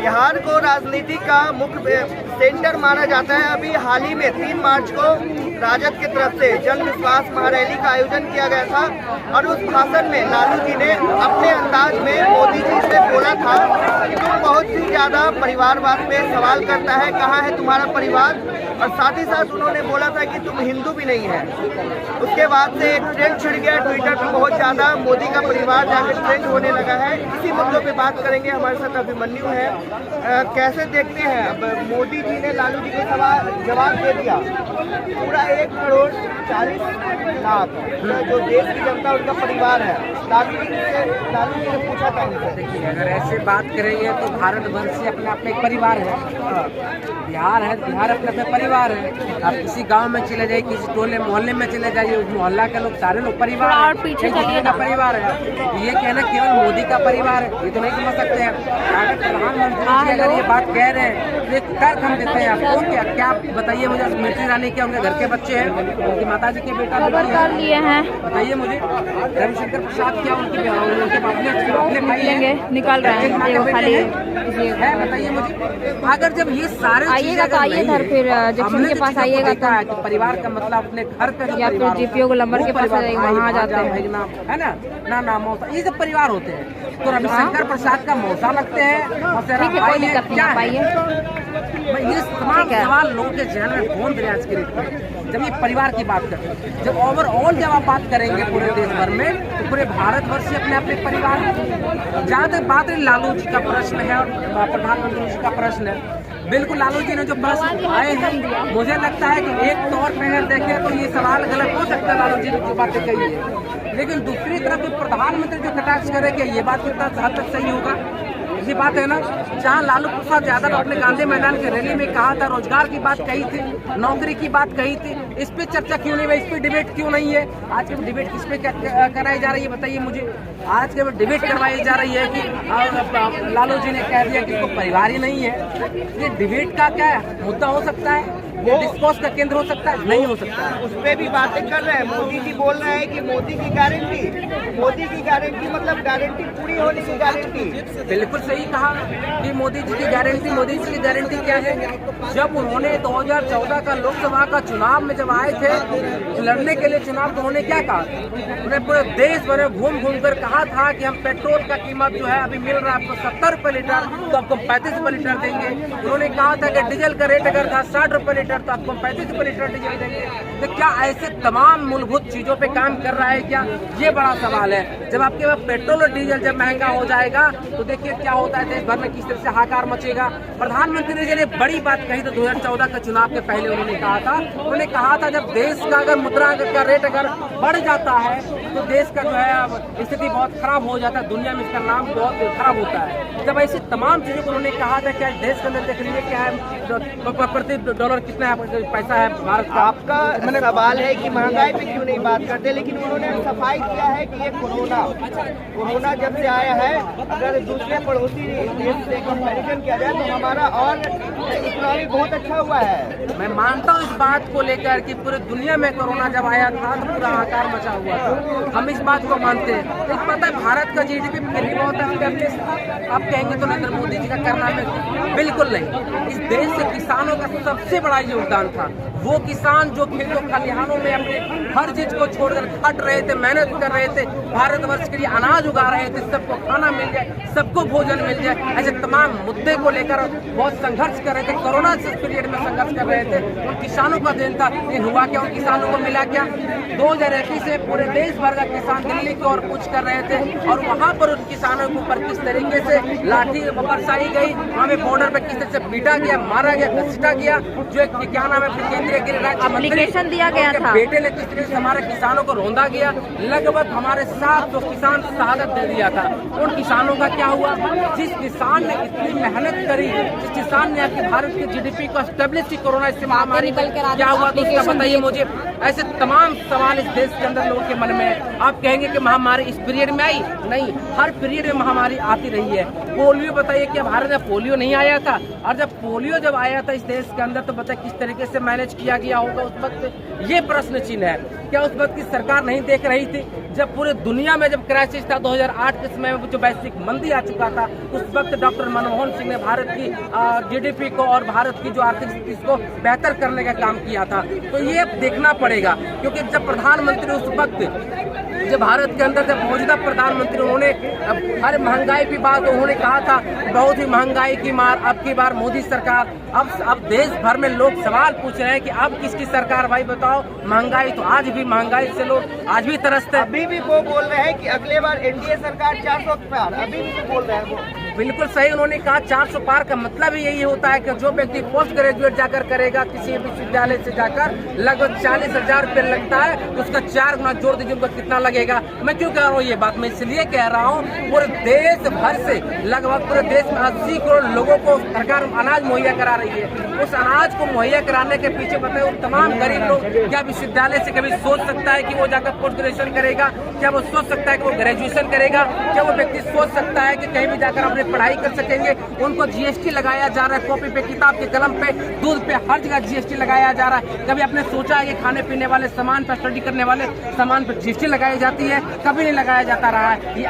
बिहार को राजनीति का मुख्य सेंटर माना जाता है। अभी हाल ही में 3 मार्च को राजद की तरफ से जन विश्वास महारैली का आयोजन किया गया था और उस भाषण में लालू जी ने अपने अंदाज में मोदी जी से बोला था कि तुम बहुत ही ज़्यादा परिवारवाद पे सवाल करता है, कहाँ है तुम्हारा परिवार, और साथ ही साथ उन्होंने बोला था कि तुम हिंदू भी नहीं है। उसके बाद से एक ट्रेंड छिड़ गया ट्विटर पर, बहुत ज़्यादा मोदी का परिवार जाकर ट्रेंड होने लगा है। इसी मुद्दों पे बात करेंगे, हमारे साथ अभिमन्यु है। कैसे देखते हैं अब मोदी जी ने लालू जी को जवाब दे दिया, पूरा 1,40,40,00,000 जो देश की जनता उनका परिवार है। लालू जी ने पूछा था उनसे। देखिए, अगर ऐसे बात करेंगे तो भारतवर्ष से अपने अपने एक परिवार है। बिहार है, बिहार अपने अपने परिवार है। आप किसी गांव में चले जाइए, किसी टोले मोहल्ले में चले जाइए, उस मोहल्ला के लोग सारे लोग परिवार है, का परिवार है। ये कहना केवल मोदी का परिवार है, ये तो नहीं समझ सकते हैं। अगर प्रधानमंत्री अगर ये बात कह रहे हैं तो एक तर्क हम देते हैं आपको। क्या बताइए मुझे, स्मृति ईरानी क्या उनके घर के बच्चे हैं, उनकी माता जी के बेटा लिए हैं, बताइए मुझे। रविशंकर प्रसाद क्या उनके अपने लेंगे निकल रहे हैं खाली है, बताइए मुझे। अगर जब ये सारे आइएगा तो आइए घर, फिर जंक्शन के पास आइएगा तो परिवार का मतलब अपने घर का, या फिर जीपीओ को नंबर के पास वहाँ जाते हैं, है ना मौसा, ये सब परिवार होते हैं। तो रविशंकर प्रसाद का मौसा लगते हैं और क्या है ये तमाम सवाल लोगों के जहन में घूम रहे आज के डेट में। जब ये परिवार की बात करते हैं, जब ओवरऑल जब आप बात करेंगे पूरे देश भर में, तो पूरे भारतवर्ष से अपने अपने परिवार। जहाँ तक बात है लालू जी का प्रश्न है और प्रधानमंत्री जी का प्रश्न है, बिल्कुल लालू जी ने जो प्रश्न आए हैं, मुझे लगता है कि एक तौर पर अगर देखें तो ये सवाल गलत हो सकता है, लालू जी ने जो बातें कही है। लेकिन दूसरी तरफ प्रधानमंत्री जो कटाक्ष करे कि ये बात कितना हद तक सही होगा, ये बात है ना। जहाँ लालू प्रसाद यादव अपने गांधी मैदान की रैली में कहा था, रोजगार की बात कही थी, नौकरी की बात कही थी, इस पे चर्चा क्यों नहीं हुई, इस पे डिबेट क्यों नहीं है? आज की डिबेट किस पे कराई जा रही है बताइए मुझे। आज के डिबेट करवाई जा रही है कि लालू जी ने कह दिया कि इसको परिवार ही नहीं है। ये डिबेट का क्या मुद्दा हो सकता है? वो डिस्कोर्स का केंद्र हो सकता है? नहीं हो सकता। उस पर भी बातें कर रहे हैं। मोदी जी बोल रहे हैं कि मोदी की गारंटी मतलब गारंटी पूरी होने की गारंटी। बिल्कुल सही कहा कि मोदी जी की गारंटी क्या है? जब उन्होंने 2014 का लोकसभा का चुनाव में जब आए थे लड़ने के लिए चुनाव, तो उन्होंने क्या कहा? उन्हें पूरे देश भर में घूम कर कहा था कि हम पेट्रोल का कीमत जो है अभी मिल रहा है आपको 70 रुपए लीटर, तो आपको 35 रुपए लीटर देंगे। उन्होंने कहा था कि डीजल का रेट अगर था 60 रुपए लीटर, तो आपको 35 रुपए लीटर डीजल देंगे। तो क्या ऐसे तमाम मूलभूत चीजों पे काम कर रहा है क्या? ये बड़ा सवाल है। जब आपके पास पेट्रोल और डीजल जब महंगा हो जाएगा तो देखिए क्या होता है, देश भर में किस तरह से हाहाकार मचेगा। प्रधानमंत्री ने जो बड़ी बात कही तो 2014 के चुनाव के पहले उन्होंने कहा था जब देश का अगर मुद्रा का रेट अगर बढ़ जाता है तो देश का जो है स्थिति बहुत खराब हो जाता है, दुनिया में इसका नाम बहुत खराब होता है। जब ऐसी तमाम चीजों को उन्होंने कहा था, क्या देश के अंदर देख लीजिए क्या है, प्रति डॉलर कितना पैसा है भारत का। आपका सवाल है कि महंगाई पे क्यों नहीं बात करते, लेकिन उन्होंने सफाई किया है कि ये कोरोना जब से आया है, अगर दूसरे पड़ोसी देश से कंपैरिजन किया जाए तो हमारा और इकोनॉमी बहुत अच्छा हुआ है। मैं मानता हूँ इस बात को लेकर कि पूरे दुनिया में कोरोना जब आया था तो पूरा हाहाकार मचा हुआ था, हम इस बात को मानते हैं। तो पता है भारत का GDP फिर भी बहुत है। आप कहेंगे तो नरेंद्र मोदी जी का करना में बिल्कुल नहीं। इस देश से किसानों का सबसे बड़ा योगदान था। वो किसान जो खेतों खलिहानों में अपने हर चीज को छोड़कर खट रहे थे, मेहनत कर रहे थे, भारतवर्ष के लिए अनाज उगा रहे थे, सबको खाना मिल जाए, सबको भोजन मिल जाए, ऐसे तमाम मुद्दे को लेकर बहुत संघर्ष कर रहे थे। कोरोना से पीरियड में संघर्ष कर रहे थे, उन किसानों का दिन था। लेकिन हुआ क्या, उन किसानों को मिला क्या? 2021 से पूरे देश भर का किसान दिल्ली की ओर कूच कर रहे थे और वहाँ पर उन किसानों के ऊपर किस तरीके से लाठी बरसाई गई, वहाँ पे बॉर्डर पे किस तरह से पीटा गया, मारा गया, घसीटा गया। जो क्या नाम है, केंद्रीय गृह राज्य मंत्री दिया गया था, बेटे ने किस तरह से हमारे किसानों को रौंदा गया। लगभग हमारे 700 किसान शहादत दे दिया था। उन किसानों का क्या हुआ? जिस किसान ने इतनी मेहनत करी, जिस किसान ने आपके भारत के GDP को एस्टेब्लिश की कोरोना से महामारी में, क्या हुआ तो उसका बताइए मुझे। ऐसे तमाम सवाल इस देश के अंदर लोगों के मन में है। आप कहेंगे कि महामारी इस पीरियड में आई? नहीं, हर पीरियड में महामारी आती रही है। पोलियो बताइए, क्या भारत में पोलियो नहीं आया था? और जब पोलियो जब आया था इस देश के अंदर तो बताइए किस तरीके से मैनेज किया गया होगा उस वक्त, ये प्रश्न चिन्ह है। क्या उस वक्त की सरकार नहीं देख रही थी जब पूरे दुनिया में जब क्राइसिस था 2008 के समय में जो वैश्विक मंदी आ चुका था, उस वक्त डॉक्टर मनमोहन सिंह ने भारत की जीडीपी को और भारत की जो आर्थिक स्थिति को बेहतर करने का काम किया था। तो ये देखना पड़ेगा, क्योंकि जब प्रधानमंत्री उस वक्त जब भारत के अंदर जब मौजूदा प्रधानमंत्री उन्होंने हर महंगाई की बात उन्होंने कहा था, बहुत ही महंगाई की मार, अब की बार मोदी सरकार। अब देश भर में लोग सवाल पूछ रहे हैं कि अब किसकी सरकार, भाई बताओ। महंगाई तो आज भी, महंगाई से लोग आज भी तरसते हैं। अभी भी वो बोल रहे हैं कि अगले बार एनडीए सरकार 400 पार, अभी भी वो बोल रहे हैं। वो बिल्कुल सही उन्होंने कहा। 400 पार का मतलब ही यही होता है कि जो व्यक्ति पोस्ट ग्रेजुएट जाकर करेगा किसी विश्वविद्यालय से जाकर, लगभग 40,000 रुपये लगता है, उसका 4 गुना जोड़ दीजिए उनको कितना लगेगा। मैं क्यों कह रहा हूँ ये बात, मैं इसलिए कह रहा हूँ पूरे देश भर से लगभग पूरे देश में 80 करोड़ लोगों को सरकार अनाज मुहैया करा रही है। उस अनाज को मुहैया कराने के पीछे बताए वो तमाम गरीब लोग, क्या विश्वविद्यालय से कभी सोच सकता है कि वो जाकर पोस्ट ग्रेजुएशन करेगा? क्या वो सोच सकता है कि वो ग्रेजुएशन करेगा? क्या वो व्यक्ति सोच सकता है कि कहीं भी जाकर अपने पढ़ाई कर सकेंगे? उनको जीएसटी लगाया जा रहा है, कॉपी पे, किताब के, कलम पे, दूध पे, हर जगह जीएसटी लगाया जा रहा है। कभी आपने सोचा है कि खाने पीने वाले सामान पर, स्टडी करने वाले सामान पर जीएसटी लगाई जाती है? कभी नहीं लगाया जाता रहा है। ये